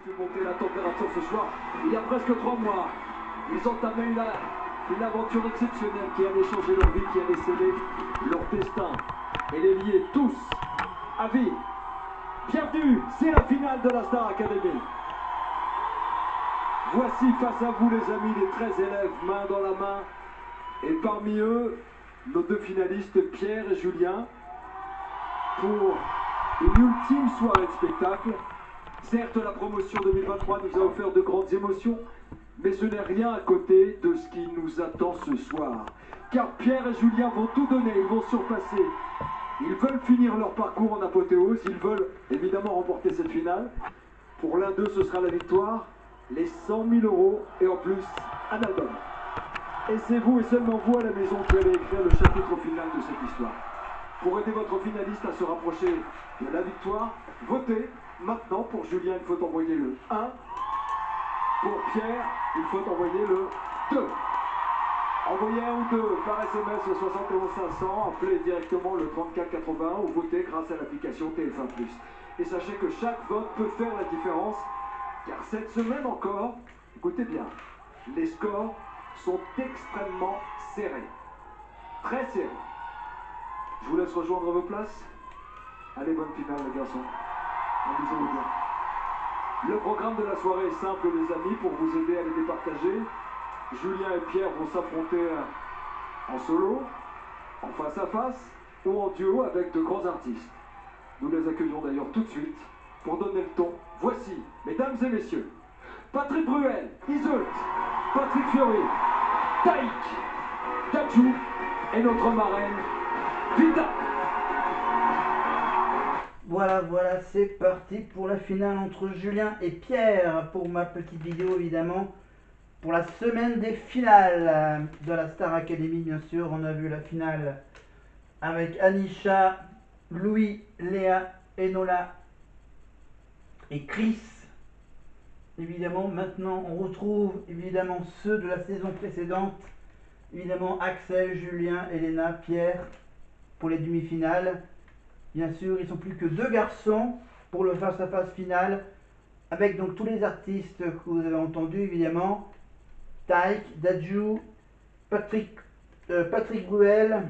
fait monter la température ce soir. Il y a presque 3 mois, ils entamaient une aventure exceptionnelle qui allait changer leur vie, qui allait sceller leur destin et les lier tous à vie. Bienvenue, c'est la finale de la Star Academy. Voici face à vous les amis, les 13 élèves main dans la main. Et parmi eux, nos deux finalistes Pierre et Julien pour une ultime soirée de spectacle. Certes, la promotion 2023 nous a offert de grandes émotions, mais ce n'est rien à côté de ce qui nous attend ce soir. Car Pierre et Julien vont tout donner, ils vont surpasser. Ils veulent finir leur parcours en apothéose, ils veulent évidemment remporter cette finale. Pour l'un d'eux, ce sera la victoire, les 100 000 € et en plus un album. Et c'est vous et seulement vous à la maison qui allez écrire le chapitre final de cette histoire. Pour aider votre finaliste à se rapprocher de la victoire, votez maintenant. Pour Julien, il faut envoyer le 1. Pour Pierre, il faut envoyer le 2. Envoyez 1 ou 2 par SMS au 71 500, appelez directement le 34 80 ou votez grâce à l'application TF1+. Et sachez que chaque vote peut faire la différence, car cette semaine encore, écoutez bien, les scores sont extrêmement serrés. Très serrés. Je vous laisse rejoindre vos places. Allez, bonne finale les garçons. Amusez-vous bien. Le programme de la soirée est simple les amis, pour vous aider à les départager. Julien et Pierre vont s'affronter en solo, en face à face ou en duo avec de grands artistes. Nous les accueillons d'ailleurs tout de suite pour donner le ton. Voici, mesdames et messieurs, Patrick Bruel, Iseult, Patrick Fiori, Taïk, Dadju et notre marraine, Vita. Voilà, c'est parti pour la finale entre Julien et Pierre. Pour ma petite vidéo évidemment, pour la semaine des finales de la Star Academy, bien sûr. On a vu la finale avec Anisha, Louis, Léa, Enola et Chris. Évidemment, maintenant on retrouve évidemment ceux de la saison précédente. Évidemment Axel, Julien, Elena, Pierre pour les demi-finales. Bien sûr, ils sont plus que 2 garçons pour le face-à-face final, avec donc tous les artistes que vous avez entendus évidemment. Taïk, Dadju, Patrick Bruel,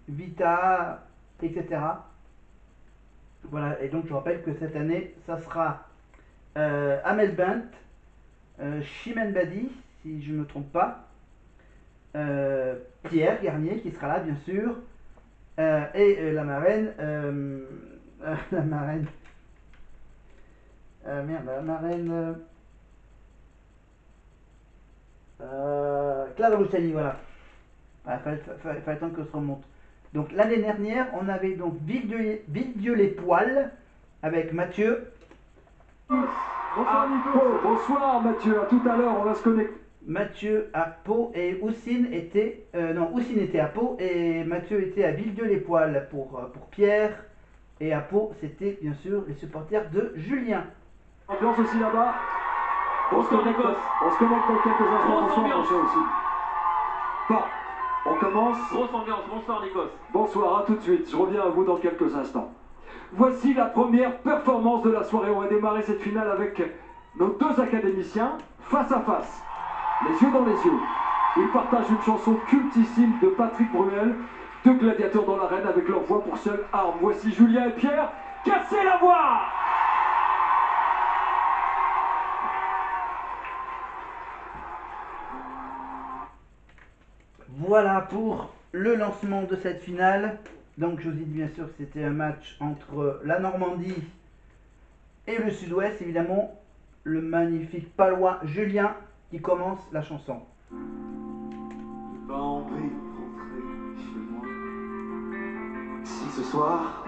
Vita, etc. Voilà, et donc je rappelle que cette année, ça sera Amel Bent, Chimène Badi, si je ne me trompe pas, Pierre Garnier qui sera là bien sûr, et la marraine, la marraine, Clara Luciani, voilà. Fallait temps que je remonte. Donc l'année dernière, on avait donc Villedieu les Poils avec Mathieu. Bonsoir Nico. Bonsoir Mathieu, à tout à l'heure, on va se connecter. Mathieu à Pau et Houssine était Houssine était à Pau et Mathieu était à Villedieu les Poils pour Pierre, et à Pau c'était bien sûr les supporters de Julien. Ambiance aussi là-bas. On se connecte dans quelques instants. Bonsoir Michel aussi. Bon, on commence. Grosse ambiance, bonsoir Nikos. Bonsoir, à tout de suite, je reviens à vous dans quelques instants. Voici la première performance de la soirée. On va démarrer cette finale avec nos 2 académiciens face à face, les yeux dans les yeux. Ils partagent une chanson cultissime de Patrick Bruel, 2 gladiateurs dans l'arène avec leur voix pour seule arme. Voici Julien et Pierre, cassez la voix! Voilà pour le lancement de cette finale. Donc je vous ai dit bien sûr que c'était un match entre la Normandie et le Sud-Ouest. Évidemment, le magnifique palois Julien qui commence la chanson. Pas envie de rentrer chez moi. Si ce soir.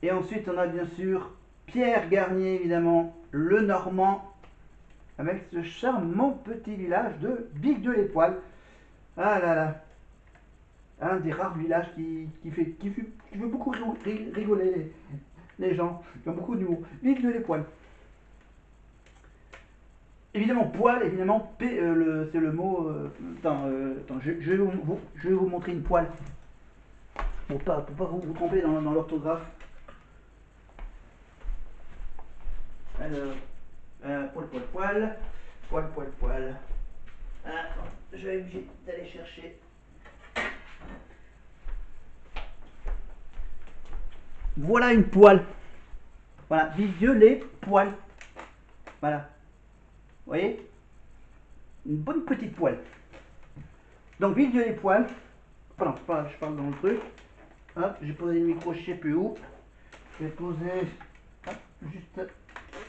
Et ensuite on a bien sûr Pierre Garnier, évidemment, le Normand, avec ce charmant petit village de Villedieu-les-Poils. Ah là là, un des rares villages qui fait beaucoup rigoler les gens, qui ont beaucoup d'humour. Villedieu-les-Poils. Évidemment, poil, évidemment, c'est le mot. Attends, je vais vous montrer une poêle. Pour pas vous tromper dans l'orthographe. Alors, poil. Ah, je vais être obligé d'aller chercher. Voilà une poêle. Voilà, violet poêle. Voilà. Vous voyez? Une bonne petite poêle. Donc, violet poêle. Pardon, je parle dans le truc. Hop, j'ai posé le micro, je sais plus où. Je vais poser hop, juste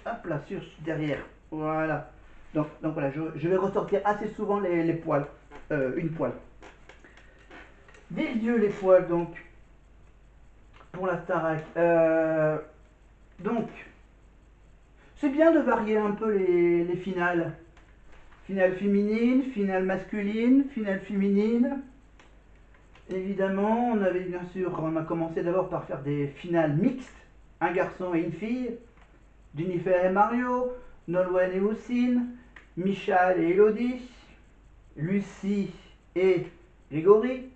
hop là, derrière. Voilà. Donc voilà, je vais ressortir assez souvent les poils. Une poêle. Des yeux les poils, donc, pour la Starac. Donc, c'est bien de varier un peu les finales. Finale féminine, finale masculine, finale féminine. Évidemment, on a commencé d'abord par faire des finales mixtes, un garçon et une fille, Jennifer et Mario, Nolwenn et Houssine, Michal et Elodie, Lucie et Grégory,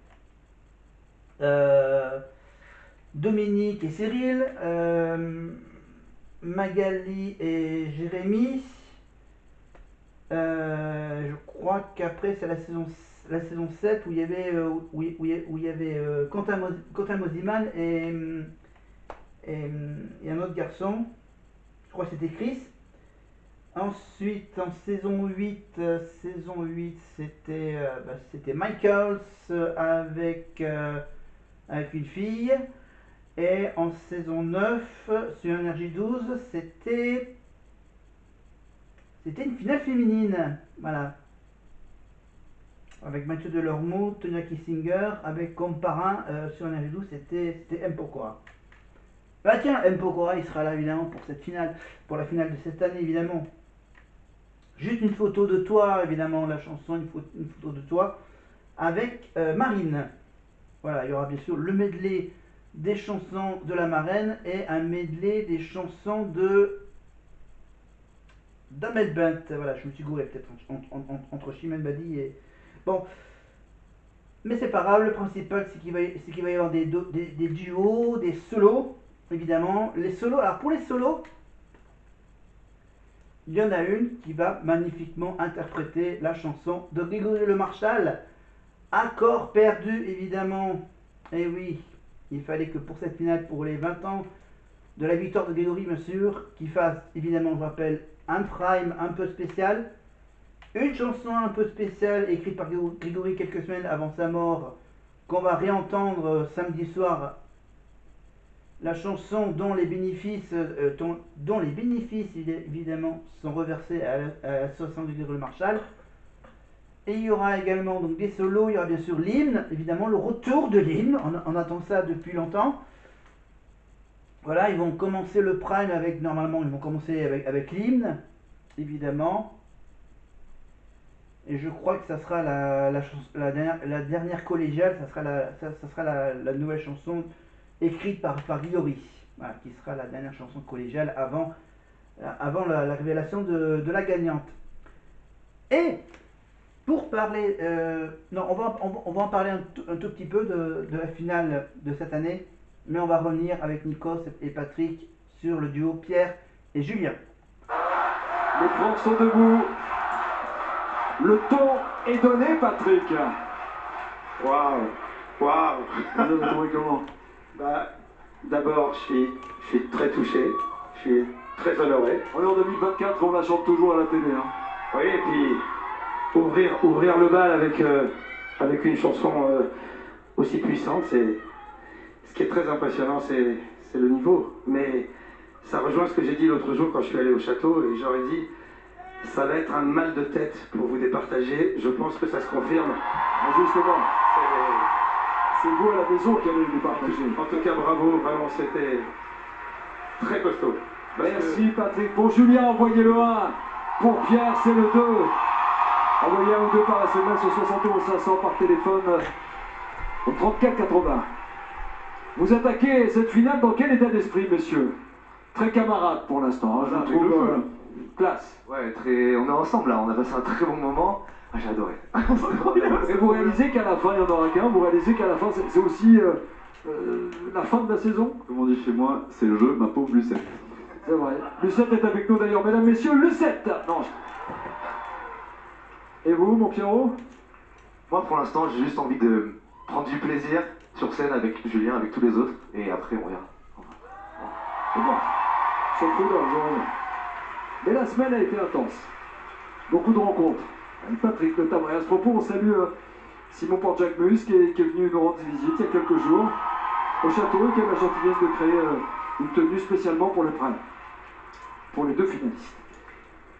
Dominique et Cyril, Magali et Jérémy. Je crois qu'après c'est la saison 7 où il y avait, Quentin Mosiman et un autre garçon, je crois que c'était Chris. Ensuite en saison 8 c'était Michaels avec une fille. Et en saison 9 sur NRJ12 c'était une finale féminine, voilà, avec Mathieu Delormeau, Tonya Kissinger, avec comme parrain sur NRJ12 c'était M. Pokora. Bah tiens, M. Pokora il sera là évidemment pour cette finale, pour la finale de cette année évidemment. Juste une photo de toi évidemment, la chanson, une photo de toi avec Marine. Voilà, il y aura bien sûr le medley des chansons de la marraine et un medley des chansons d'Ahmed Bent. Voilà, je me suis gouré peut-être entre Chimène Badi et... Bon, mais c'est pas grave, le principal c'est qu'il va y avoir des duos, des solos, évidemment. Les solos, alors pour les solos, il y en a une qui va magnifiquement interpréter la chanson de Grégory Le Marchal, Accord perdu évidemment. Et oui, il fallait que pour cette finale, pour les 20 ans de la victoire de Grégory, bien sûr, qu'il fasse évidemment, je rappelle, un prime un peu spécial, une chanson un peu spéciale écrite par Grégory quelques semaines avant sa mort, qu'on va réentendre samedi soir, la chanson dont les bénéfices évidemment sont reversés à l'association de Grégory Marchal. Et il y aura également donc des solos, il y aura bien sûr l'hymne, évidemment le retour de l'hymne, on attend ça depuis longtemps. Voilà, ils vont commencer le prime avec, normalement ils vont commencer avec l'hymne, évidemment. Et je crois que ça sera la dernière collégiale, ça sera la nouvelle chanson écrite par Grégory, voilà, qui sera la dernière chanson collégiale avant la révélation de la gagnante. Et pour parler, non, on va en parler un tout petit peu de la finale de cette année, mais on va revenir avec Nikos et Patrick sur le duo Pierre et Julien. Les Francs sont debout. Le ton est donné, Patrick. Waouh. Vous avez trouvé comment? Bah, d'abord, je suis très touché, je suis très honoré. On est en 2024, on la chante toujours à la télé. Hein. Oui, et puis ouvrir le bal avec une chanson aussi puissante, ce qui est très impressionnant, c'est le niveau. Mais ça rejoint ce que j'ai dit l'autre jour quand je suis allé au château et j'aurais dit, ça va être un mal de tête pour vous départager. Je pense que ça se confirme. Justement, c'est vous à la maison qui allez le départager. En tout cas, bravo, vraiment, c'était très costaud. Merci Patrick. Pour Julien, envoyez le 1. Pour Pierre, c'est le 2. Envoyez un ou deux par SMS au 71 500 par téléphone au 34 80. Vous attaquez cette finale dans quel état d'esprit, messieurs? Très camarade pour l'instant, hein, je trouve classe. Ouais, on est ensemble là, on a passé un très bon moment. Ah, j'ai adoré. Et vous réalisez qu'à la fin, il n'y en aura qu'un, vous réalisez qu'à la fin, c'est aussi la fin de la saison? Comme on dit chez moi, c'est le jeu, ma pauvre Lucette. C'est vrai. Le 7 est avec nous d'ailleurs, mesdames, messieurs, le 7. Non. Et vous, mon Pierrot? Moi, pour l'instant, j'ai juste envie de prendre du plaisir sur scène avec Julien, avec tous les autres, et après, on verra. C'est bon. Sur prudent, Jean. Mais la semaine a été intense. Beaucoup de rencontres. Avec Patrick, notamment. Et à ce propos, on salue Simon Port-Jacquemus qui est venu nous rendre visite il y a quelques jours au château et qui a la gentillesse de créer une tenue spécialement pour le Prime. Pour les deux finalistes.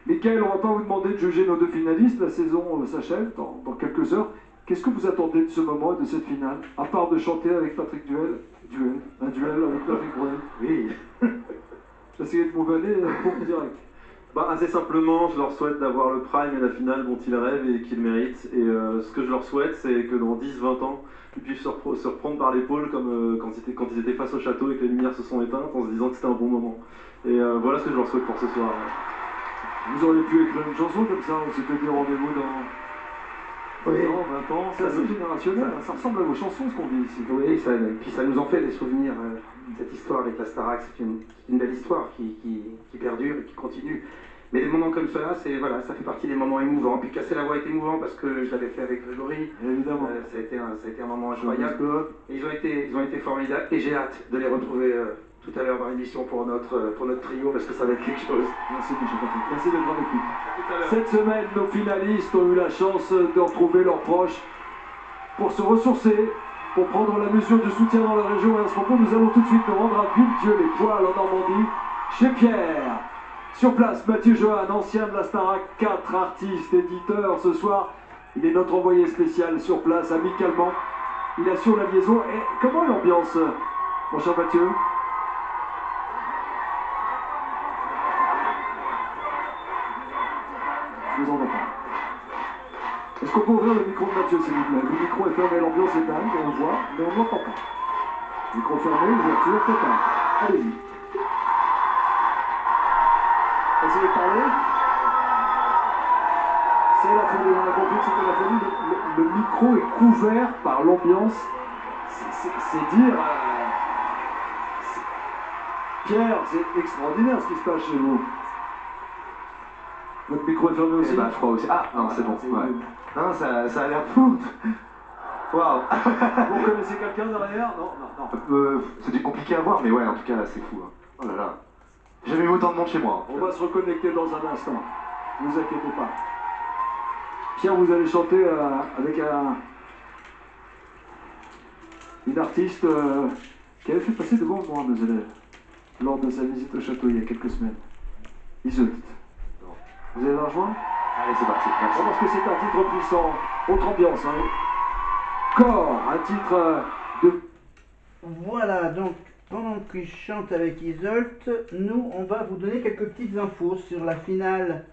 Michael, on ne va pas vous demander de juger nos deux finalistes. La saison s'achève dans quelques heures. Qu'est-ce que vous attendez de ce moment et de cette finale? À part de chanter avec Patrick un duel avec Patrick Bruel. Oui. J'essayais de vous mener pour direct. Bah, assez simplement, je leur souhaite d'avoir le prime et la finale dont ils rêvent et qu'ils méritent. Et ce que je leur souhaite, c'est que dans 10-20 ans, ils puissent se reprendre par l'épaule comme quand ils étaient face au château et que les lumières se sont éteintes en se disant que c'était un bon moment. Et voilà ce que je leur souhaite pour ce soir. Vous auriez pu écrire une chanson comme ça, on s'était dit rendez-vous dans 20 ans, c'est assez générationnel, ça ressemble à vos chansons ce qu'on dit ici. Oui, et puis ça nous en fait des souvenirs. Cette histoire avec la Starac, c'est une belle histoire qui perdure et qui continue. Mais des moments comme ça, voilà, ça fait partie des moments émouvants. Puis Casser la voix est émouvant parce que je l'avais fait avec Grégory. Évidemment. Ça a été un moment incroyable. Et ils ont été formidables. Et j'ai hâte de les retrouver tout à l'heure dans l'émission pour notre trio parce que ça va être quelque chose. Merci Michel Patrick. Merci d'être avec nous. Cette semaine, nos finalistes ont eu la chance de retrouver leurs proches pour se ressourcer, pour prendre la mesure du soutien dans la région. Et à ce propos, nous allons tout de suite nous rendre à Villedieu-les-Poils en Normandie, chez Pierre. Sur place, Mathieu Johan, ancien de la Starac, 4 artistes, éditeurs. Ce soir, il est notre envoyé spécial sur place, amicalement. Il assure la liaison. Et comment est l'ambiance, mon cher Mathieu? Je vous entends pas. Est-ce qu'on peut ouvrir le micro de Mathieu, s'il vous plaît? Le micro est fermé, l'ambiance est dingue, on le voit, mais on ne l'entend pas. Micro fermé, ouverture totale. Allez-y. Essayez de parler. C'est la folie, on a compris que c'était la folie. Le micro est couvert par l'ambiance. C'est dire... Pierre, c'est extraordinaire ce qui se passe chez vous. Votre micro est fermé aussi? Bah, je crois aussi. Ah, non, c'est bon. Ouais. Non, ça a l'air fou. Waouh. Vous connaissez quelqu'un derrière? Non. C'était compliqué à voir, mais ouais, en tout cas, là, c'est fou. Hein. Oh là là. J'ai jamais eu autant de monde chez moi. On va se reconnecter dans un instant. Ne vous inquiétez pas. Pierre, vous allez chanter avec une artiste qui avait fait passer de bons moments à nos élèves lors de sa visite au château il y a quelques semaines. Isolde. Vous allez la rejoindre? Allez, c'est parti. Merci. Parce que c'est un titre puissant. Autre ambiance. Hein. Corps, un titre de... Voilà, donc pendant qu'il chante avec Isolt, nous on va vous donner quelques petites infos sur la finale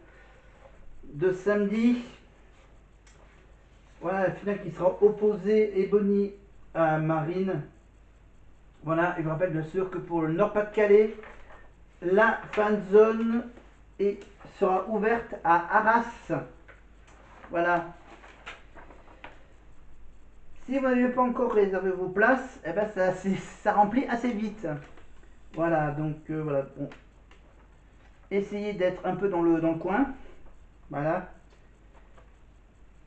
de samedi. Voilà, la finale qui sera opposée Ebony à Marine. Voilà, et je vous rappelle bien sûr que pour le Nord-Pas-de-Calais, la fan zone sera ouverte à Arras. Voilà. Si vous n'avez pas encore réservé vos places, eh ben ça remplit assez vite. Voilà, donc voilà. Bon. Essayez d'être un peu dans le coin. Voilà.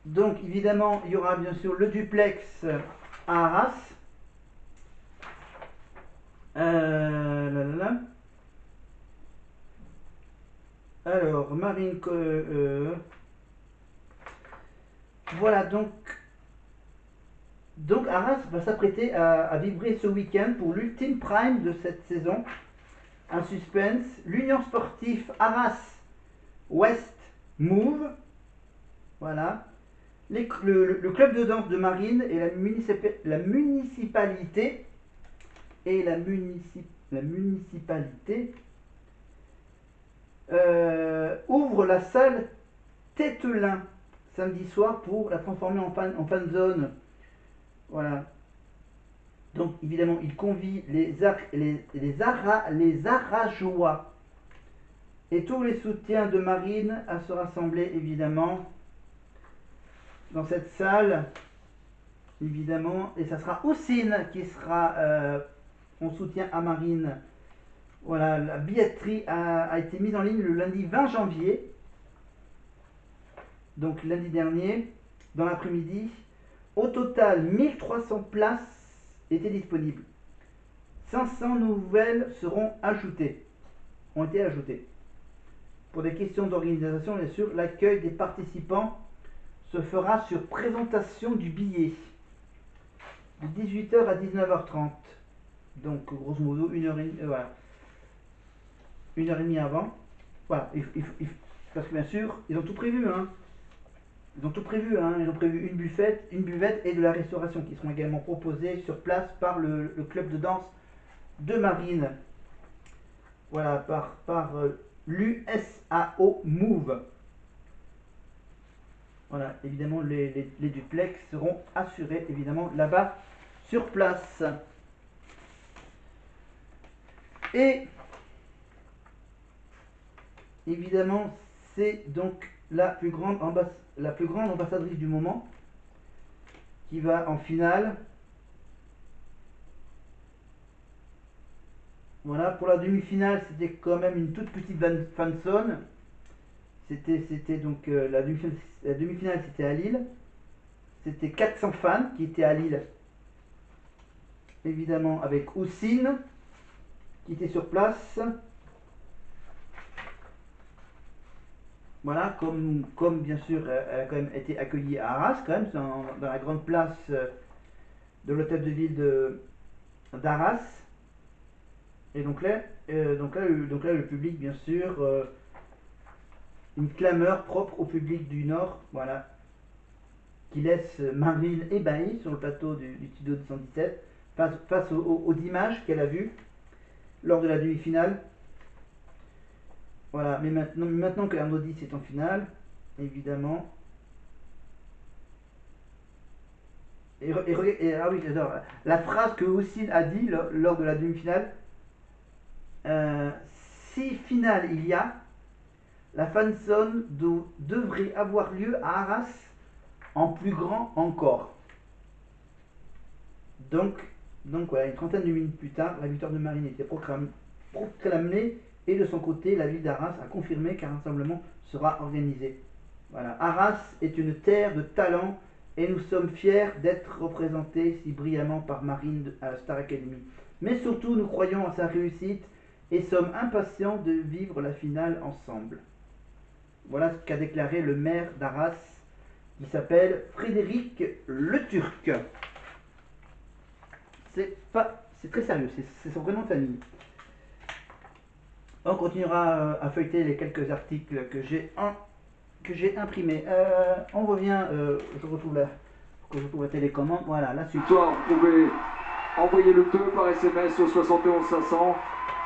Donc évidemment, il y aura bien sûr le duplex à Arras. Alors, Marine... voilà, donc Arras va s'apprêter à vibrer ce week-end pour l'ultime prime de cette saison. Un suspense. L'Union sportive Arras West Move. Voilà. Le club de danse de Marine et la municipalité ouvre la salle Tételin samedi soir pour la transformer en fan zone. Voilà. Donc évidemment, il convie les Arageois et tous les soutiens de Marine à se rassembler évidemment dans cette salle. Évidemment, et ça sera Houssine qui sera en soutien à Marine Voilà, la billetterie a été mise en ligne le lundi 20 janvier, donc lundi dernier, dans l'après-midi. Au total, 1300 places étaient disponibles. 500 nouvelles ont été ajoutées. Pour des questions d'organisation, bien sûr, l'accueil des participants se fera sur présentation du billet de 18h à 19h30. Donc, grosso modo, voilà. 1h30 avant. Voilà, parce que bien sûr, ils ont tout prévu, hein. Ils ont tout prévu, hein. Ils ont prévu une buvette et de la restauration qui seront également proposées sur place par le club de danse de Marine. Voilà, par l'USAO Move. Voilà, évidemment, les duplex seront assurés, évidemment, là-bas, sur place. Et, évidemment, c'est donc la plus grande ambassadrice du moment qui va en finale. Voilà, pour la demi-finale, c'était quand même une toute petite fanzone. C'était donc la demi-finale, c'était à Lille. C'était 400 fans qui étaient à Lille. Évidemment, avec Houssine qui était sur place. Voilà, comme bien sûr, elle a quand même été accueillie à Arras, quand même, dans la grande place de l'hôtel de ville d'Arras. Et donc là, le public, bien sûr, une clameur propre au public du Nord, voilà, qui laisse Marine ébahie sur le plateau du studio 217 face aux images qu'elle a vues lors de la demi-finale. Voilà, mais maintenant que Arnaud 10 est en finale, évidemment. Ah oui, j'adore. La phrase que Houssine a dit lors de la demi-finale. Si finale il y a, la fanzone devrait avoir lieu à Arras en plus grand encore. Donc voilà, une trentaine de minutes plus tard, la victoire de Marine était proclamée et de son côté, la ville d'Arras a confirmé qu'un rassemblement sera organisé. Voilà, Arras est une terre de talent et nous sommes fiers d'être représentés si brillamment par Marine à la Star Academy. Mais surtout, nous croyons en sa réussite et sommes impatients de vivre la finale ensemble. Voilà ce qu'a déclaré le maire d'Arras, qui s'appelle Frédéric Le Turc. C'est très sérieux, c'est son vrai nom de famille. On continuera à feuilleter les quelques articles que j'ai imprimés. On revient, je retrouve la télécommande. Voilà, la suite. Vous pouvez envoyer le 2 par SMS au 71 500.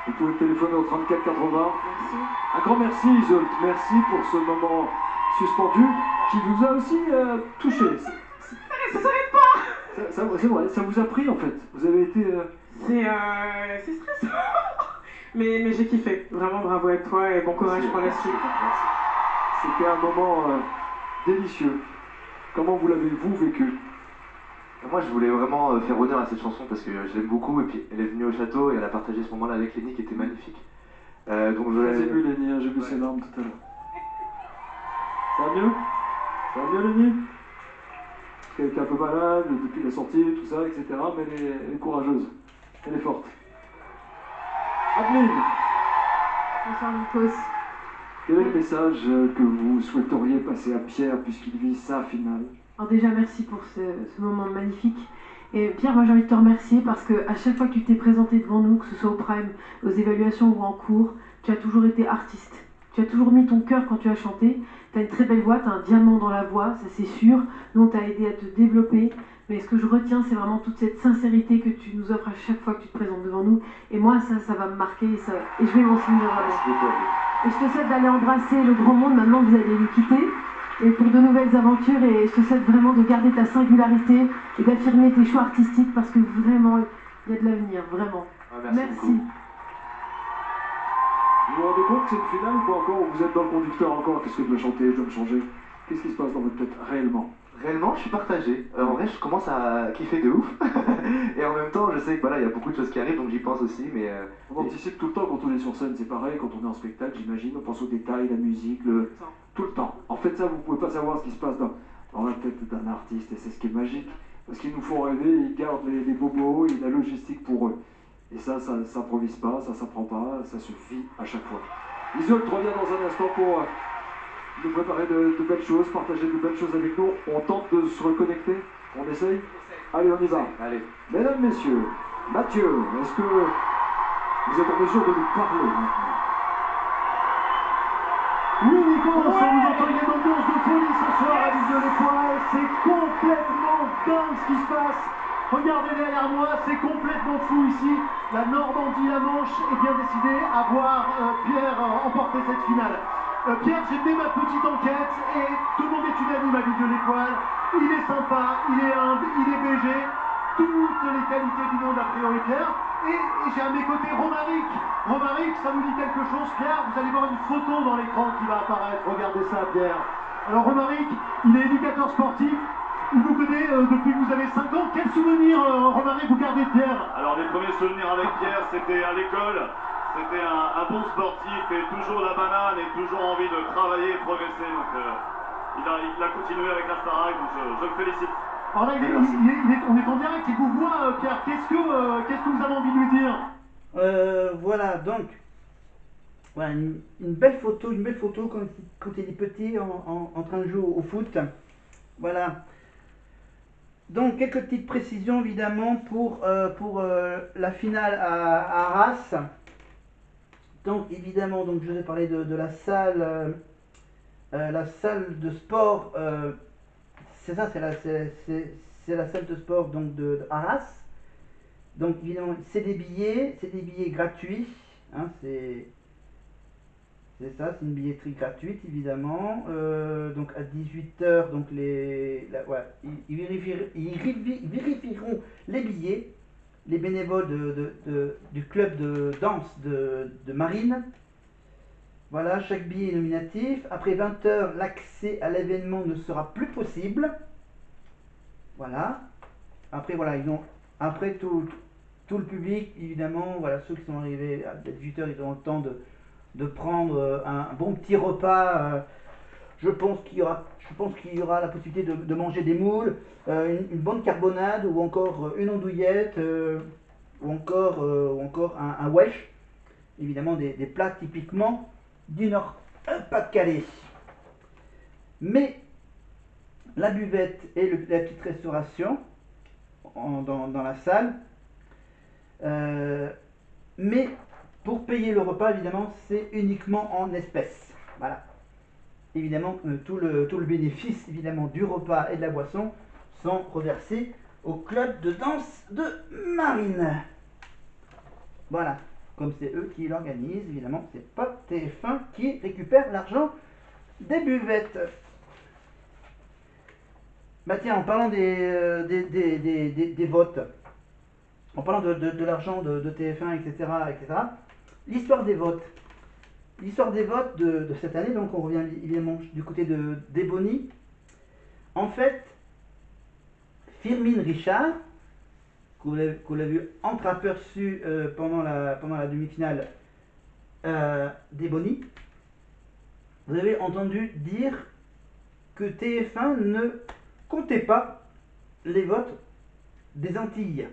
Vous pouvez téléphoner au 34 80. Merci. Un grand merci Isolde, merci pour ce moment suspendu qui vous a aussi touché. Ça s'arrête pas. C'est vrai, ça vous a pris en fait. Vous avez été... C'est stressant. mais j'ai kiffé. Vraiment bravo à toi et bon courage pour la suite. C'était un moment délicieux. Comment vous l'avez-vous vécu? Moi, je voulais vraiment faire honneur à cette chanson parce que je l'aime beaucoup et puis elle est venue au château et elle a partagé ce moment-là avec Lenny qui était magnifique. Donc je J'ai vu Lenny, hein, j'ai vu ses larmes tout à l'heure. Ça va mieux? Ça va mieux Lenny? Elle était un peu malade depuis la sortie, tout ça, etc. Mais elle est courageuse. Elle est forte. Adeline, Bonsoir Nikos. quel est le message que vous souhaiteriez passer à Pierre puisqu'il vit sa finale? Alors déjà merci pour ce moment magnifique. Et Pierre, moi j'ai envie de te remercier parce que à chaque fois que tu t'es présenté devant nous, que ce soit au Prime, aux évaluations ou en cours, tu as toujours été artiste. Tu as toujours mis ton cœur quand tu as chanté. Tu as une très belle voix, tu as un diamant dans la voix, ça c'est sûr. Nous on t'a aidé à te développer. Mais ce que je retiens, c'est vraiment toute cette sincérité que tu nous offres à chaque fois que tu te présentes devant nous. Et moi, ça va me marquer et je vais m'en souvenir vraiment. Et je te souhaite d'aller embrasser le grand monde maintenant que vous allez nous quitter. Et pour de nouvelles aventures, et je te souhaite vraiment de garder ta singularité et d'affirmer tes choix artistiques parce que vraiment, il y a de l'avenir, vraiment. Merci. Vous vous rendez compte que c'est une finale ou pas encore? Vous êtes dans le conducteur encore? Qu'est-ce que je dois chanter? Je dois me changer? Qu'est-ce qui se passe dans votre tête réellement? Réellement, je suis partagé. En vrai, je commence à kiffer de ouf. Et en même temps, je sais que voilà, il y a beaucoup de choses qui arrivent, donc j'y pense aussi. Mais On anticipe tout le temps quand on est sur scène, c'est pareil, quand on est en spectacle, j'imagine, on pense aux détails, la musique, tout le temps. En fait, ça, vous pouvez pas savoir ce qui se passe dans la tête d'un artiste, et c'est ce qui est magique. Parce qu'ils nous font rêver, ils gardent les bobos et la logistique pour eux. Et ça s'improvise pas, ça s'apprend pas, ça se vit à chaque fois. Isolde revient dans un instant pour nous préparer de belles choses, partager de belles choses avec nous. On tente de se reconnecter, on essaye. Allez, on y va. allez. Mesdames, messieurs, Mathieu, est-ce que vous êtes en mesure de nous parler maintenant? Oui, Nico, on vous entend, il y a une ambiance de folie ce soir à l'île de l'Étoile. C'est complètement dingue ce qui se passe. Regardez derrière moi, c'est complètement fou ici. La Normandie, la Manche est bien décidée à voir Pierre emporter cette finale. Pierre, j'ai fait ma petite enquête et tout le monde est unanime à l'île de l'Étoile. Il est sympa, il est humble, il est BG. Toutes les qualités du monde a priori Pierre. Et j'ai à mes côtés Romaric. Romaric, ça vous dit quelque chose, Pierre? Vous allez voir une photo dans l'écran qui va apparaître. Regardez ça, Pierre. Alors Romaric, il est éducateur sportif. Il vous connaît depuis que vous avez 5 ans. Quel souvenir, Romaric, vous gardez de Pierre? Alors les premiers souvenirs avec Pierre, c'était à l'école. C'était un bon sportif et toujours la banane et toujours envie de travailler et progresser. Donc il a continué avec la Starac, donc je le félicite. Alors là, on est en direct, il vous voit, Pierre. Qu'est-ce que vous avez envie de lui dire? Voilà, donc, voilà, une belle photo quand il est petit en train de jouer au foot. Voilà. Donc, quelques petites précisions évidemment pour la finale à Arras. Donc, évidemment, donc, je vais parler de la salle de sport. C'est ça, c'est la salle de sport donc de Arras. Donc évidemment, c'est des billets gratuits. Hein, c'est ça, c'est une billetterie gratuite évidemment. Donc à 18h, donc voilà, ils vérifieront les billets, les bénévoles du club de danse de Marine. Voilà, chaque billet est nominatif. Après 20h, l'accès à l'événement ne sera plus possible. Voilà. Après, voilà, après tout le public, évidemment, voilà, ceux qui sont arrivés à 18h, ils auront le temps de prendre un bon petit repas. Je pense qu'il y aura la possibilité de manger des moules, une bonne carbonade ou encore une andouillette ou encore un wesh. Évidemment, des plats typiquement du Nord-Pas-de-Calais. Mais la buvette et la petite restauration dans la salle. Mais pour payer le repas, évidemment, c'est uniquement en espèces. Voilà. Évidemment, tout le bénéfice évidemment du repas et de la boisson sont reversés au club de danse de Marine. Voilà. Comme c'est eux qui l'organisent, évidemment, c'est pas TF1 qui récupère l'argent des buvettes. Bah tiens, en parlant des votes, en parlant de l'argent de TF1, etc., l'histoire des votes. L'histoire des votes de cette année, donc on revient évidemment du côté d'Ebony. En fait, Firmin Richard, qu'on a vu entreaperçu pendant la demi-finale d'Ebony, vous avez entendu dire que TF1 ne comptait pas les votes des Antilles.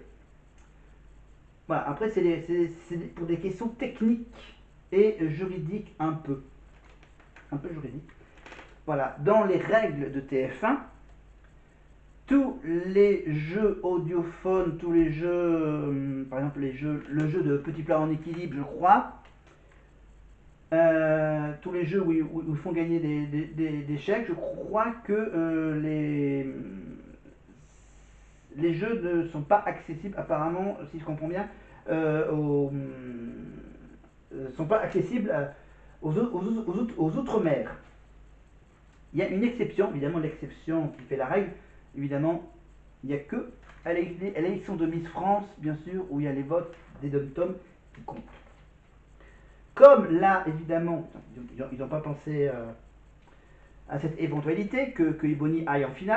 Voilà, après c'est pour des questions techniques et juridiques un peu juridiques. Voilà, dans les règles de TF1, tous les jeux audiophones, tous les jeux, par exemple le jeu de Petit Plat en équilibre, je crois, tous les jeux où ils font gagner des chèques, je crois que les jeux ne sont pas accessibles apparemment, si je comprends bien, sont pas accessibles aux outre-mer. Il y a une exception, évidemment l'exception qui fait la règle, évidemment, il n'y a que à l'élection de Miss France, bien sûr, où il y a les votes des dom-toms qui comptent. Comme là, évidemment, ils n'ont pas pensé à cette éventualité que Ebony aille en finale.